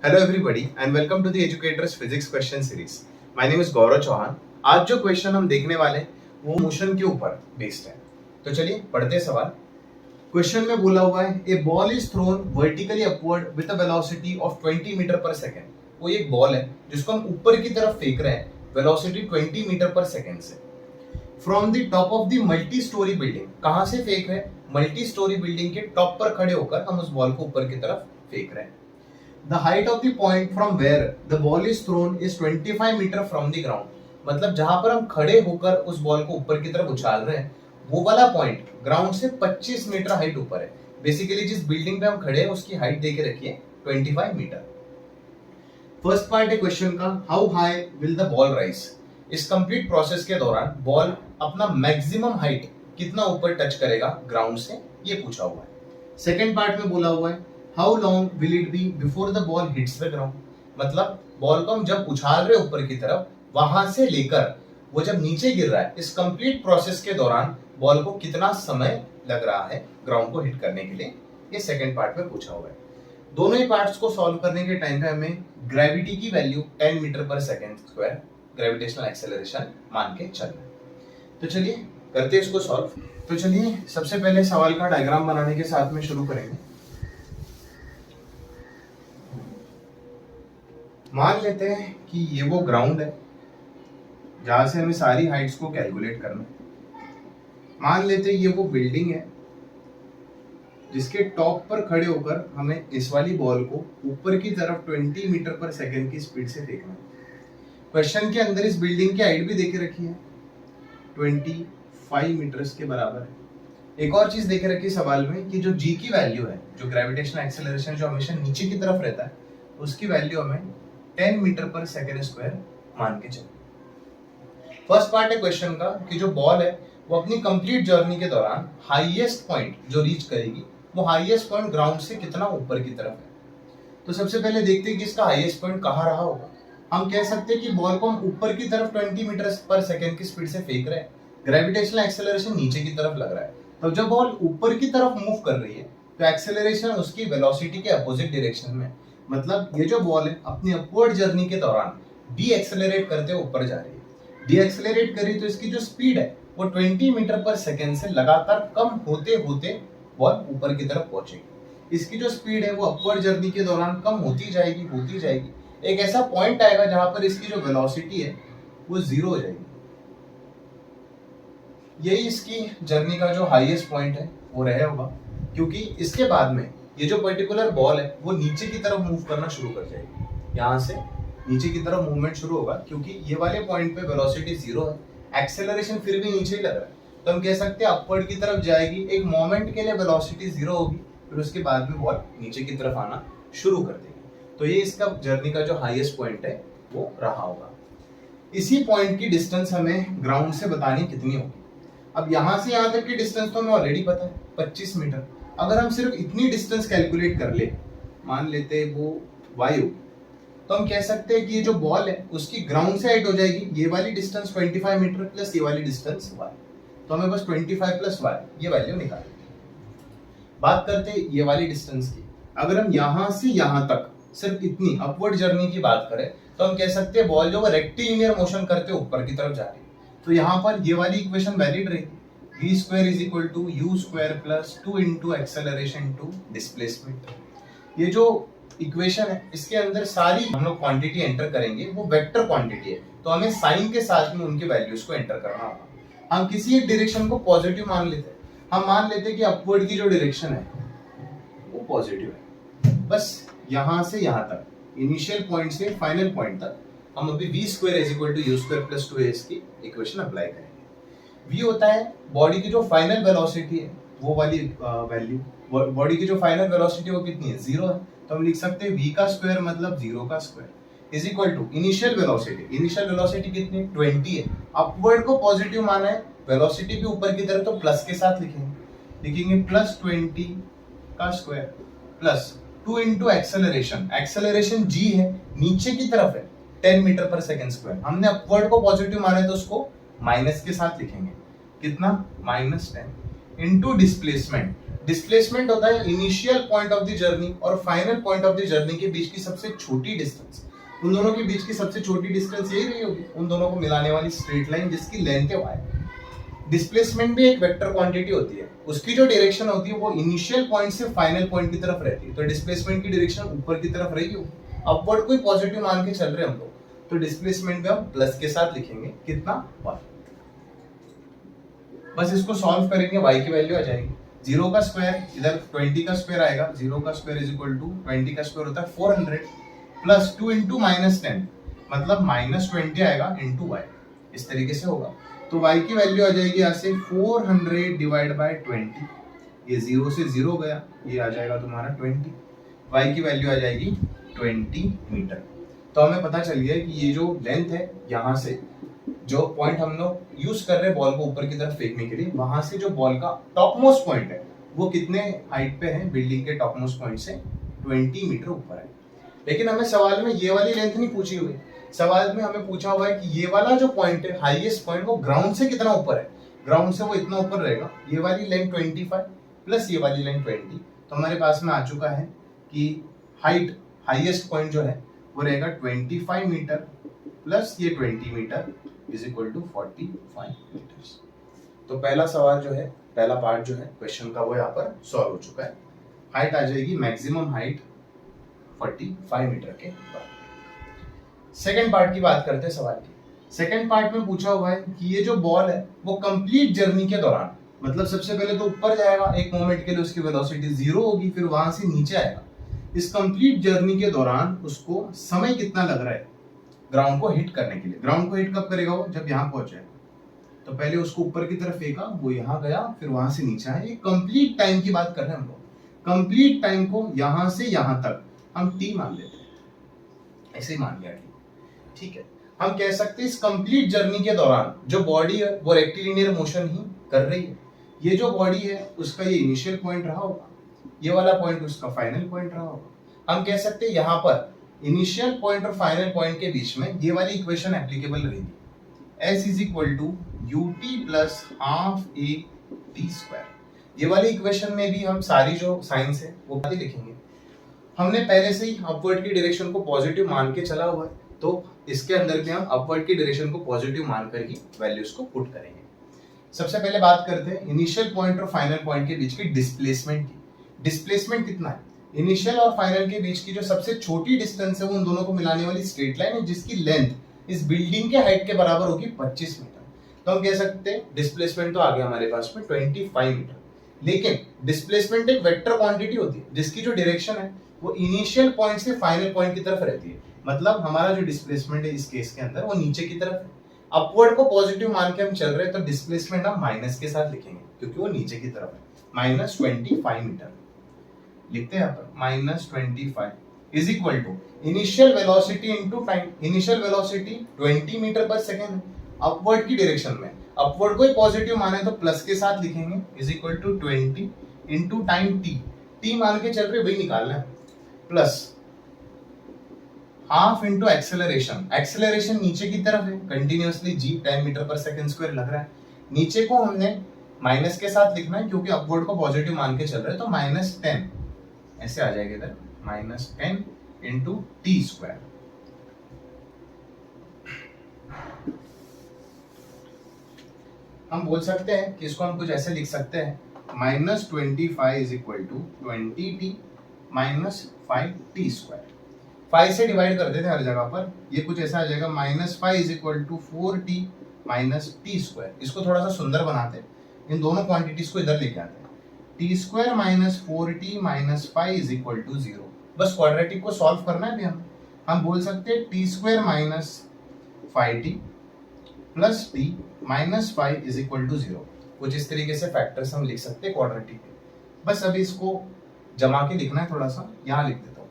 Hello everybody and welcome to the educators physics question series. My name is Gaurav Chauhan. आज जो question हम देखने वाले हैं वो मोशन के ऊपर बेस्ड है। तो चलिए पढ़ते सवाल। क्वेश्चन में बोला हुआ है a ball is thrown vertically upward with a velocity of 20 metre per second. वो एक बॉल है जिसको हम ऊपर की तरफ फेंक रहे हैं वेलोसिटी 20 मीटर पर सेकंड से from the top of the multi storey building. कहां से फेंक रहे हैं? मल्टी स्टोरी बिल्डिंग के टॉप पर खड़े होकर हम उस बॉल को ऊपर की तरफ फेंक रहे हैं। The height of the point from where the ball is thrown is 25 metre from the ground। मतलब जहां पर हम खड़े होकर उस बॉल को ऊपर की तरफ उछाल रहे हैं वो वाला पॉइंट ग्राउंड से 25 मीटर हाइट ऊपर है। बेसिकली जिस बिल्डिंग पे हम खड़े हैं उसकी हाइट दे के रखिए 25 मीटर। फर्स्ट पार्ट है क्वेश्चन का, how high will the ball rise. इस कंप्लीट प्रोसेस के दौरान बॉल अपना मैक्सिमम हाइट कितना ऊपर टच करेगा ग्राउंड से, ये पूछा हुआ है। सेकेंड पार्ट में बोला हुआ है how long will it be before the ball hits the ground. मतलब बॉल को हम जब उछाल रहे ऊपर की तरफ वहां से लेकर वो जब नीचे गिर रहा है, इस कंप्लीट प्रोसेस के दौरान बॉल को कितना समय लग रहा है ग्राउंड को हिट करने के लिए, ये सेकंड पार्ट में पूछा हुआ है। दोनों ही पार्ट्स को सॉल्व करने के टाइम पे हमें ग्रेविटी की value 10 metre per second square gravitational acceleration मान के चलना है। तो चलिए करते हैं इसको सॉल्व। तो चलिए सबसे पहले सवाल का डायग्राम बनाने के साथ में शुरू करेंगे। मान लेते हैं कि ये वो ग्राउंड है जहां से हमें सारी हाइट्स को कैलकुलेट करना है। मान लेते हैं ये वो बिल्डिंग है जिसके टॉप पर खड़े होकर हमें इस वाली बॉल को ऊपर की तरफ 20 मीटर पर सेकंड की स्पीड से फेंकना है। क्वेश्चन के अंदर इस बिल्डिंग की हाइट भी देके रखी है 25 मीटर्स के बराबर है। एक और चीज देखे रखी है सवाल में कि जो जी की वैल्यू है, जो ग्रेविटेशनल एक्सेलरेशन जो हमेशा नीचे की तरफ रहता है, उसकी वैल्यू हमें 10 मीटर पर सेकेंड स्क्वायर मान के चले। फर्स्ट पार्ट है क्वेश्चन का कि जो बॉल है वो अपनी कंप्लीट जर्नी के दौरान हाईएस्ट पॉइंट जो रीच करेगी वो हाईएस्ट पॉइंट ग्राउंड से कितना ऊपर की तरफ है। तो सबसे पहले देखते हैं कि इसका हाईएस्ट पॉइंट कहाँ रहा होगा। हम कह सकते हैं कि बॉल को हम ऊपर की तरफ 20 मीटर पर सेकेंड की स्पीड से फेंक रहे हैं, ग्रेविटेशनल एक्सेलरेशन नीचे की तरफ लग रहा है। तो जब बॉल ऊपर की तरफ मूव कर रही है तो एक्सेलरेशन उसकी वेलोसिटी के अपोजिट डायरेक्शन में, मतलब ये जो बॉल है अपनी अपवर्ड जर्नी के दौरान डी एक्सेलरेट करते हुए ऊपर जा रही है। डी एक्सेलरेट करी तो इसकी जो स्पीड है वो 20 मीटर पर सेकेंड से लगातार कम होते होते बॉल ऊपर की तरफ पहुंचेगी। इसकी जो स्पीड है वो अपवर्ड जर्नी के दौरान कम होती जाएगी। एक ऐसा पॉइंट आएगा जहां पर इसकी जो वेलोसिटी है वो 0 हो जाएगी। यही इसकी जर्नी का जो हाईएस्ट पॉइंट है वो रहा होगा, क्योंकि इसके बाद में ये जो पर्टिकुलर बॉल है वो नीचे की तरफ मूव करना शुरू कर जाएगी। यहाँ से नीचे की तरफ मूवमेंट शुरू होगा क्योंकि ये वाले पॉइंट पे वेलोसिटी 0 है, एक्सेलरेशन फिर भी नीचे ही लग रहा है। तो हम कह सकते हैं अपवर्ड की तरफ जाएगी, एक मोमेंट के लिए वेलोसिटी 0 होगी, फिर उसके बाद में बॉल नीचे की तरफ आना शुरू कर देगी। तो ये इसका जर्नी का जो हाईएस्ट पॉइंट है वो रहा होगा। इसी पॉइंट की डिस्टेंस हमें ग्राउंड से बतानी कितनी होगी। अब यहाँ से यहाँ तक की डिस्टेंस तो हमें ऑलरेडी पता है 25 मीटर। अगर हम सिर्फ इतनी डिस्टेंस कैलकुलेट कर ले, मान लेते वो वायु, तो हम कह सकते हैं कि ये जो बॉल है उसकी ग्राउंड से हाइट हो जाएगी ये वाली डिस्टेंस 25 मीटर प्लस ये वाली डिस्टेंस y। तो हमें बस 25 प्लस y ये वैल्यू निकालनी। बात करते हैं ये वाली डिस्टेंस की। अगर हम यहाँ से यहाँ तक सिर्फ इतनी अपवर्ड जर्नी की बात करें तो हम कह सकते हैं बॉल जो वो रेक्टिलिनियर मोशन करते ऊपर की तरफ जा रही है। तो यहाँ पर ये वाली इक्वेशन वैलिड रहेगी, v square is equal to u square plus 2 into acceleration to displacement। ये जो इक्वेशन है इसके अंदर सारी हम लोग क्वांटिटी एंटर करेंगे, वो वेक्टर क्वांटिटी है, तो हमें साइन के साथ में उनके वैल्यूज को एंटर करना होगा। हम किसी एक डायरेक्शन को पॉजिटिव मान लेते हैं, हम मान लेते हैं कि अपवर्ड की जो डायरेक्शन है वो पॉजिटिव है। बस यहाँ से यहाँ तक इनिशियल पॉइंट से फाइनल पॉइंट तक हम अभी v square is equal to u square plus 2as की इक्वेशन अप्लाई करेंगे। v होता है बॉडी की जो फाइनल वेलोसिटी है वो वाली वैल्यू। बॉडी की जो फाइनल वेलोसिटी वो कितनी है? 0 है। तो हम लिख सकते हैं v का स्क्वायर मतलब 0 का square is equal to initial velocity. Initial velocity कितनी है? 20 है। अपवर्ड को पॉजिटिव माना है, वेलोसिटी भी ऊपर की तरफ, तो प्लस के साथ लिखेंगे प्लस 20 का square plus 2 into acceleration. Acceleration g है, नीचे की तरफ है 10 मीटर पर सेकेंड स्क्वायर। हमने अपवर्ड को पॉजिटिव माना है तो उसको माइनस के साथ लिखेंगे, कितना? -10 इंटू डिस्प्लेसमेंट। डिस्प्लेसमेंट होता है initial point of the journey और final point of the journey के बीच की सबसे छोटी डिस्टेंस। उन दोनों के बीच की सबसे छोटी डिस्टेंस यही रही होगी, उन दोनों को मिलाने वाली स्ट्रेट लाइन जिसकी लेंथ है y। डिस्प्लेसमेंट भी एक वेक्टर क्वांटिटी होती है, उसकी जो डायरेक्शन होती है वो इनिशियल पॉइंट से फाइनल पॉइंट की तरफ रहती है। तो डिस्प्लेसमेंट की डायरेक्शन ऊपर की तरफ रही होगी, अपवर्ड कोई पॉजिटिव मान के चल रहे हैं हम लोग, तो डिस्प्लेसमेंट में हम प्लस के साथ लिखेंगे कितना y। बस इसको सॉल्व करेंगे, y की वैल्यू आ जाएगी 0 का स्क्वायर, इधर 20 का स्क्वायर आएगा, 0 का स्क्वायर इज इक्वल टू 20 का स्क्वायर होता है 400 प्लस 2 इंटू -10 मतलब -20 आएगा इंटू y, इस तरीके से होगा। तो y की वैल्यू आ जाएगी यहाँ से 400 डिवाइड बाय 20, ये 0 से 0 गया, ये आ जाएगा तुम्हारा 20, y की वैल्यू आ जाएगी 20 मीटर। तो हमें पता चल गया कि ये जो लेंथ है यहाँ से जो पॉइंट हम लोग यूज कर रहे हैं बॉल को ऊपर की तरफ फेंकने के लिए, वहां से जो बॉल का टॉप मोस्ट पॉइंट है वो कितने हाइट पे है, बिल्डिंग के टॉप मोस्ट पॉइंट से 20 मीटर ऊपर है। लेकिन हमें सवाल में ये वाली लेंथ नहीं पूछी हुई, सवाल में हमें पूछा हुआ है कि ये वाला जो पॉइंट है हाईएस्ट पॉइंट वो ग्राउंड से कितना ऊपर है, ग्राउंड से वो इतना ऊपर रहेगा। ये वाली लेंथ 25 प्लस ये वाली लेंथ 20, तो हमारे पास में आ चुका है कि हाइट हाईएस्ट पॉइंट जो है वो रहेगा 25 मीटर प्लस ये 20 metre is equal to 45 metres. तो पहला सवाल जो है, पहला पार्ट जो है क्वेश्चन का वो यहाँ पर सॉल्व हो चुका है। हाइट आ जाएगी मैक्सिमम हाइट 45 मीटर के बराबर। सेकंड पार्ट की बात करते हैं सवाल की। सेकंड पार्ट में पूछा हुआ है कि ये जो बॉल है वो कंप्लीट जर्नी के दौरान, मतलब सबसे पहले तो ऊपर जाएगा एक मोमेंट के लिए, उसकी वेलोसिटी 0 होगी, फिर वहां से नीचे आएगा। इस कंप्लीट जर्नी के दौरान उसको समय कितना लग रहा है ग्राउंड को हिट करने के लिए। ग्राउंड को हिट कब करेगा वो, जब यहाँ पहुंचे, तो पहले उसको ऊपर की तरफ फेंका, वो यहाँ गया, फिर वहां से नीचे आया। ये कंप्लीट टाइम की बात कर रहे हैं हम लोग। कंप्लीट टाइम को यहाँ से यहाँ तक हम t मान लेते हैं, ऐसे ही मान लिया t, ठीक है। हम कह सकते हैं इस कंप्लीट जर्नी के दौरान जो बॉडी है वो रेक्टिलिनियर मोशन ही कर रही है। ये जो बॉडी है उसका ये इनिशियल पॉइंट रहा होगा, ये वाला पॉइंट उसका फाइनल पॉइंट रहा होगा। हम कह सकते हैं यहाँ पर इनिशियल पॉइंट और फाइनल पॉइंट के बीच में ये वाली इक्वेशन एप्लीकेबल रहेगी, s is equal to ut plus half a t square. ये वाली इक्वेशन में भी हम सारी जो साइंस है वो बातें लिखेंगे। हमने पहले से ही अपवर्ड की डायरेक्शन को पॉजिटिव मान के चला हुआ है, तो इसके अंदर भी हम अपवर्ड की डायरेक्शन को पॉजिटिव मानकर ही वैल्यूज को पुट करेंगे। सबसे पहले बात करते हैं इनिशियल पॉइंट और फाइनल पॉइंट के बीच की डिस्प्लेसमेंट की। डिस्प्लेसमेंट कितना है, इनिशियल और फाइनल के बीच की जो सबसे छोटी डिस्टेंस है वो उन दोनों को मिलाने वाली स्ट्रेट लाइन है जिसकी लेंथ इस बिल्डिंग के हाइट के बराबर होगी 25 मीटर। तो हम कह सकते हैं डिस्प्लेसमेंट तो आ गया हमारे पास में 25 मीटर। लेकिन डिस्प्लेसमेंट एक वेक्टर क्वांटिटी होती है जिसकी जो डायरेक्शन है वो इनिशियल पॉइंट से फाइनल पॉइंट की तरफ रहती है। मतलब हमारा जो डिस्प्लेसमेंट है इस केस के अंदर वो नीचे की तरफ है। अपवर्ड को पॉजिटिव मान के हम चल रहे हैं तो डिस्प्लेसमेंट हम माइनस के साथ लिखेंगे क्योंकि वो नीचे की तरफ है। -25 मीटर लिखते हैं यहाँ पर, -25 is equal to initial velocity into time. Initial velocity 20 metre per second है अपवर्ड की डायरेक्शन में। अपवर्ड को ही पॉजिटिव माने तो प्लस के साथ लिखेंगे, is equal to 20 into time t मान के चल रहे वही निकालना है, plus half into acceleration. Acceleration नीचे की तरफ है, continuously g 10 metre per second square लग रहा है। नीचे को हमने माइनस के साथ लिखना है क्योंकि अपवर्ड को पॉजिटिव मान के चल रहे हैं, तो -10 ऐसे आ जाएगा इधर, -10 इंटू टी स्क्वायर। हम बोल सकते हैं कि इसको हम कुछ ऐसे लिख सकते हैं, -25 is equal to 20t -5t square. 5 से डिवाइड कर देते हैं हर जगह पर, ये कुछ ऐसा आ जाएगा, -5 is equal to 4t -t square. इसको थोड़ा सा सुंदर बनाते हैं, इन दोनों क्वांटिटीज को इधर लेके आते हैं। t square -4t -5 is equal to 0। बस क्वाड्रेटिक को सॉल्व करना है अभी हम बोल सकते हैं t square -5t plus t -5 is equal to 0। कुछ इस तरीके से फैक्टर्स हम लिख सकते हैं क्वाड्रेटिक के। बस अभी इसको जमा के लिखना है, थोड़ा सा यहाँ लिख देता हूँ।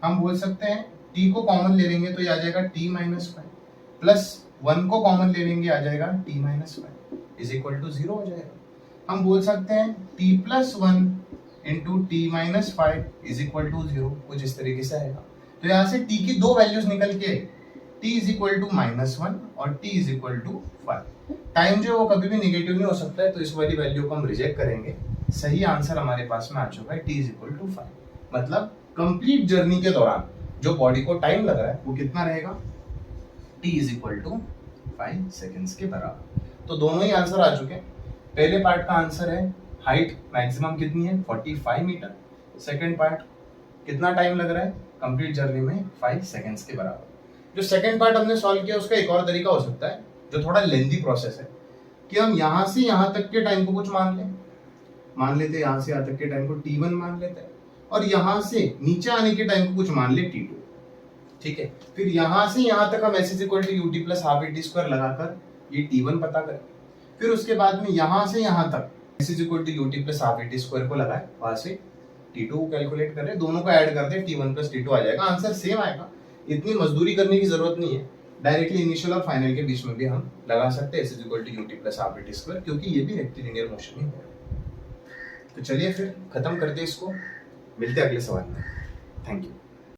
हम बोल सकते हैं t को कॉमन ले लेंगे तो ये आ जाएगा t -5 प्लस 1 को कॉमन ले लेंगे आ जाएगा t -5 इज इक्वल टू 0 हो जाएगा। हम बोल सकते हैं t plus 1 into t -5 is equal to 0, कुछ इस तरीके से आएगा। तो यहाँ से t की दो वैल्यूज निकल के t इज इक्वल टू -1 और t is equal to 5। Time जो वो कभी भी निगेटिव नहीं हो सकता है, तो इस वाली वैल्यू को हम रिजेक्ट करेंगे। सही आंसर हमारे पास में आ चुका है t इज इक्वल टू 5। मतलब कंप्लीट जर्नी के दौरान जो बॉडी को टाइम लग रहा है वो कितना रहेगा, t is equal to 5 seconds के बराबर। तो दोनों ही आंसर आ चुके हैं। पहले पार्ट का आंसर है हाइट मैक्सिमम कितनी है 45 मीटर। सेकंड पार्ट कितना टाइम लग रहा है कंप्लीट जर्नी में 5 सेकेंड्स के बराबर। जो सेकंड पार्ट हमने सॉल्व किया उसका एक और तरीका हो सकता है जो थोड़ा लेंथी प्रोसेस है कि हम यहाँ से यहाँ तक के टाइम को कुछ मान लेते यहाँ से यहाँ तक के टाइम को t1 मान लेते हैं और यहाँ से नीचे आने के टाइम को कुछ मान ले t2। ठीक है, फिर यहाँ से यहाँ तक हम s equal to ut plus half at square लगाकर ये t1 पता करें। फिर उसके बाद में यहाँ से यहाँ तक s equal to ut plus half at square को लगाए, वहां से t2 को कैलकुलेट करें, दोनों को ऐड कर दें t1 प्लस t2 आ जाएगा, आंसर सेम आएगा। इतनी मजदूरी करने की जरूरत नहीं है, डायरेक्टली इनिशियल और फाइनल के बीच में भी हम लगा सकते हैं s equal to ut plus half at square, क्योंकि ये भी रेक्टिलिनियर मोशन ही है। तो चलिए फिर खत्म करते हैं इसको, मिलते हैं अगले सवाल में। Thank you.